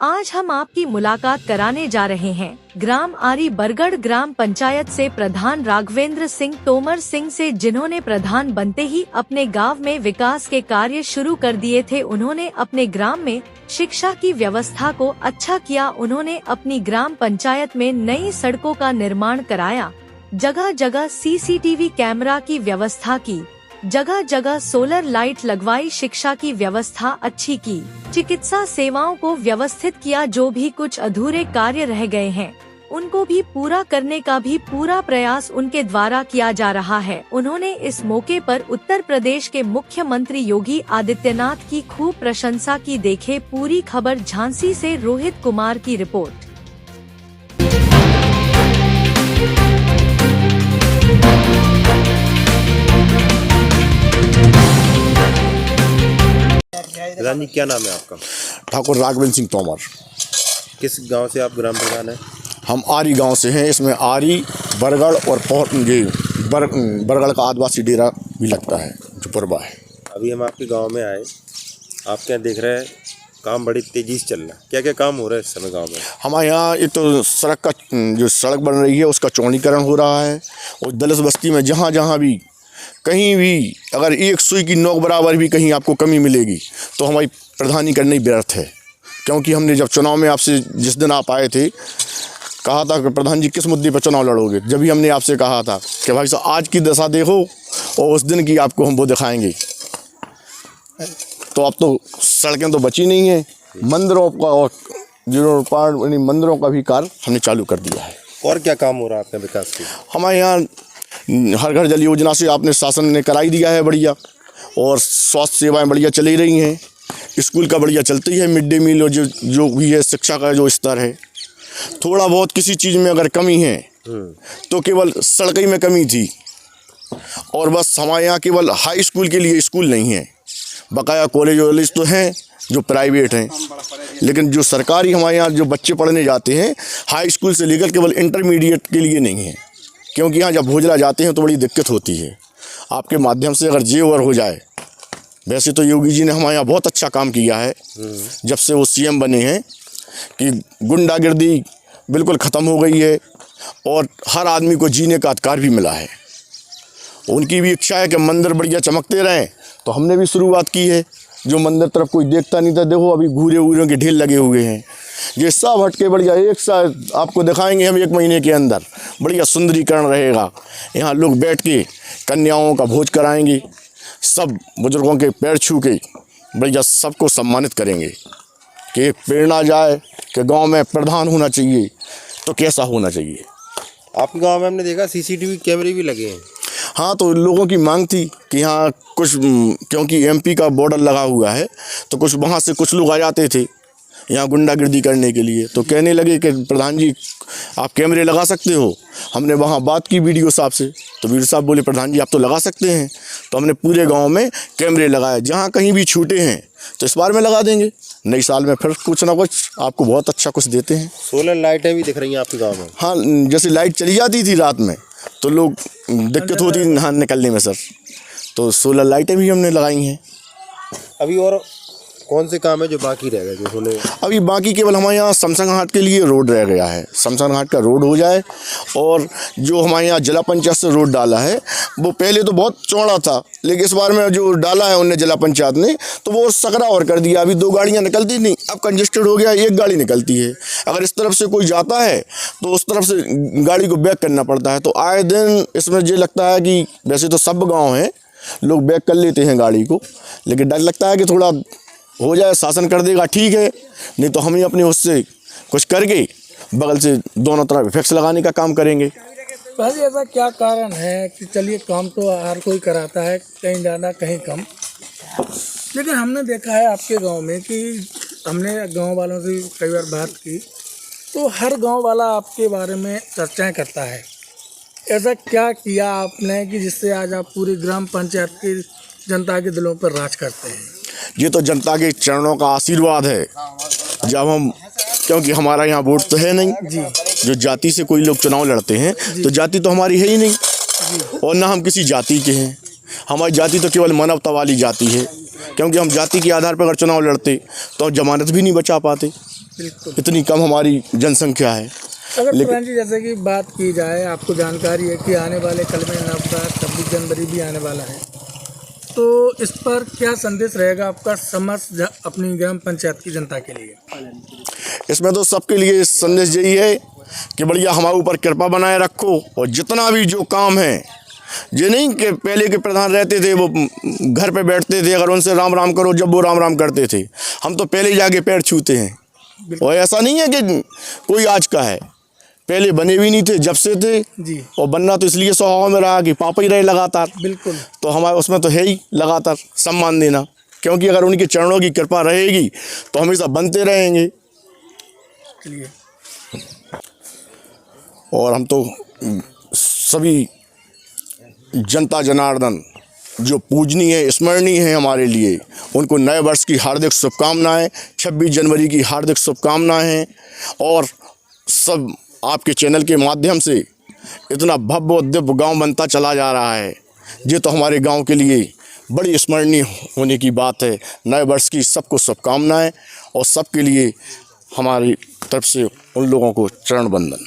आज हम आपकी मुलाकात कराने जा रहे हैं ग्राम आरी बरगढ़ ग्राम पंचायत से प्रधान राघवेंद्र सिंह तोमर सिंह से, जिन्होंने प्रधान बनते ही अपने गांव में विकास के कार्य शुरू कर दिए थे। उन्होंने अपने ग्राम में शिक्षा की व्यवस्था को अच्छा किया। उन्होंने अपनी ग्राम पंचायत में नई सड़कों का निर्माण कराया, जगह जगह सीसीटीवी कैमरा की व्यवस्था की, जगह जगह सोलर लाइट लगवाई, शिक्षा की व्यवस्था अच्छी की, चिकित्सा सेवाओं को व्यवस्थित किया। जो भी कुछ अधूरे कार्य रह गए हैं उनको भी पूरा करने का भी पूरा प्रयास उनके द्वारा किया जा रहा है। उन्होंने इस मौके पर उत्तर प्रदेश के मुख्यमंत्री योगी आदित्यनाथ की खूब प्रशंसा की। देखे पूरी खबर झांसी से रोहित कुमार की रिपोर्ट। प्रधान जी, क्या नाम है आपका? ठाकुर राघवेंद्र सिंह तोमर। किस गांव से आप ग्राम प्रधान हैं? हम आरी गांव से हैं। इसमें आरी, बरगढ़ और बरगढ़ का आदिवासी डेरा भी लगता है जो पुरबा है। अभी हम आपके गांव में आए, आप क्या देख रहे हैं? काम बड़ी तेजी से चल रहा है। क्या क्या काम हो रहा है इस समय गांव में? हमारे यहाँ एक तो सड़क बन रही है, उसका चौड़ीकरण हो रहा है। और दलित बस्ती में जहाँ जहाँ भी कहीं भी अगर एक सुई की नोक बराबर भी कहीं आपको कमी मिलेगी तो हमारी प्रधानी करना ही व्यर्थ है। क्योंकि हमने जब चुनाव में आपसे जिस दिन आप आए थे कहा था कि प्रधान जी किस मुद्दे पर चुनाव लड़ोगे, जब भी हमने आपसे कहा था कि भाई साहब आज की दशा देखो और उस दिन की आपको हम वो दिखाएंगे। तो अब तो सड़कें तो बची नहीं हैं, मंदिरों का और मंदिरों का भी कार्य हमने चालू कर दिया है। और क्या काम हो रहा है आपके विकास के? हमारे यहाँ हर घर जल योजना से आपने शासन ने कराई दिया है बढ़िया, और स्वास्थ्य सेवाएं बढ़िया चली रही हैं। स्कूल का बढ़िया चलती है, मिड डे मील और जो भी है शिक्षा का जो स्तर है। थोड़ा बहुत किसी चीज़ में अगर कमी है तो केवल सड़क ही में कमी थी, और बस हमारे यहाँ केवल हाई स्कूल के लिए स्कूल नहीं है, बकाया कॉलेज वॉलेज तो हैं जो प्राइवेट हैं, लेकिन जो सरकारी हमारे यहाँ जो बच्चे पढ़ने जाते हैं हाई स्कूल से लेकर केवल इंटरमीडिएट के लिए नहीं है। क्योंकि यहाँ जब भोजला जाते हैं तो बड़ी दिक्कत होती है। आपके माध्यम से अगर जे ओवर हो जाए, वैसे तो योगी जी ने हमारे यहाँ बहुत अच्छा काम किया है जब से वो सीएम बने हैं, कि गुंडागिर्दी बिल्कुल ख़त्म हो गई है और हर आदमी को जीने का अधिकार भी मिला है। उनकी भी इच्छा है कि मंदिर बढ़िया चमकते रहें, तो हमने भी शुरुआत की है। जो मंदिर तरफ कोई देखता नहीं था, देखो अभी घूरे वूरों के ढेर लगे हुए हैं। ये सब हटके बढ़िया एक साथ आपको दिखाएंगे हम 1 महीने के अंदर। बढ़िया सुंदरीकरण रहेगा। यहाँ लोग बैठ के कन्याओं का भोज कराएंगे, सब बुजुर्गों के पैर छू के बढ़िया सबको सम्मानित करेंगे कि एक प्रेरणा जाए कि गांव में प्रधान होना चाहिए तो कैसा होना चाहिए। आपके गांव में हमने देखा सीसीटीवी कैमरे भी लगे हैं। हाँ, तो लोगों की मांग थी कि यहाँ कुछ, क्योंकि एमपी का बॉर्डर लगा हुआ है तो कुछ वहाँ से कुछ लोग आ जाते थे यहाँ गुंडागिर्दी करने के लिए। तो कहने लगे कि प्रधान जी आप कैमरे लगा सकते हो। हमने वहाँ बात की वीडियो साहब से, तो वीडियो साहब बोले प्रधान जी आप तो लगा सकते हैं। तो हमने पूरे गांव में कैमरे लगाए, जहाँ कहीं भी छूटे हैं तो इस बार में लगा देंगे। नई साल में फिर कुछ ना कुछ आपको बहुत अच्छा कुछ देते हैं। सोलर लाइटें भी दिख रही हैं आपके गाँव में? हाँ, जैसे लाइट चली जाती थी रात में तो लोग दिक्कत होती नहा निकलने में सर, तो सोलर लाइटें भी हमने लगाई हैं। अभी और कौन से काम है जो बाकी रह गए जो होने? अभी बाकी केवल हमारे यहाँ शमशान घाट के लिए रोड रह गया है। शमशान घाट का रोड हो जाए, और जो हमारे यहाँ जिला पंचायत से रोड डाला है वो पहले तो बहुत चौड़ा था, लेकिन इस बार में जो डाला है उनने जिला पंचायत ने तो वो सकरा और कर दिया। अभी 2 गाड़ियाँ निकलती नहीं, अब कंजेस्टेड हो गया, 1 गाड़ी निकलती है। अगर इस तरफ से कोई जाता है तो उस तरफ से गाड़ी को बैक करना पड़ता है। तो आए दिन इसमें ये लगता है कि वैसे तो सब गाँव हैं लोग बैक कर लेते हैं गाड़ी को, लेकिन डर लगता है कि थोड़ा हो जाए, शासन कर देगा ठीक है, नहीं तो हम ही अपने उससे कुछ करके बगल से दोनों तरफ इफेक्ट्स लगाने का काम करेंगे। भाई ऐसा क्या कारण है कि चलिए काम तो हर कोई कराता है, कहीं ज़्यादा कहीं कम, लेकिन हमने देखा है आपके गांव में कि हमने गांव वालों से कई बार बात की तो हर गांव वाला आपके बारे में चर्चाएं करता है। ऐसा क्या किया आपने कि जिससे आज आप पूरी ग्राम पंचायत की जनता के दिलों पर राज करते हैं? ये तो जनता के चरणों का आशीर्वाद है। जब हम, क्योंकि हमारा यहाँ वोट तो है नहीं जी, जो जाति से कोई लोग चुनाव लड़ते हैं तो जाति तो हमारी है ही नहीं जी, और ना हम किसी जाति के हैं। हमारी जाति तो केवल मानवता वाली जाति है, क्योंकि हम जाति के आधार पर अगर चुनाव लड़ते तो जमानत भी नहीं बचा पाते। बिल्कुल। इतनी कम हमारी जनसंख्या है। अगर प्रधान जी जैसे कि बात की जाए, आपको जानकारी है कि आने वाले कल में नवरात्र 26 जनवरी भी आने वाला है, तो इस पर क्या संदेश रहेगा आपका समस्त अपनी ग्राम पंचायत की जनता के लिए? इसमें तो सबके लिए संदेश यही है कि बढ़िया हमारे ऊपर कृपा बनाए रखो, और जितना भी जो काम है, ये नहीं कि पहले के प्रधान रहते थे वो घर पे बैठते थे, अगर उनसे राम राम करो जब वो राम राम करते थे, हम तो पहले ही जाके पैर छूते हैं। और ऐसा नहीं है कि कोई आज का है, पहले बने भी नहीं थे, जब से थे जी। और बनना तो इसलिए स्वभाव में रहा कि पापा ही रहे लगातार। बिल्कुल। तो हमारे उसमें तो है ही लगातार सम्मान देना, क्योंकि अगर उनके चरणों की कृपा रहेगी तो हमेशा बनते रहेंगे। चलिए। और हम तो सभी जनता जनार्दन जो पूजनीय स्मरणीय है हमारे लिए, उनको नए वर्ष की हार्दिक शुभकामनाएं, 26 जनवरी की हार्दिक शुभकामनाएं। और सब आपके चैनल के माध्यम से इतना भव्य और दिव्य गाँव बनता चला जा रहा है, ये तो हमारे गांव के लिए बड़ी स्मरणीय होने की बात है। नए वर्ष की सबको शुभकामनाएं, और सबके लिए हमारी तरफ से उन लोगों को चरण वंदन।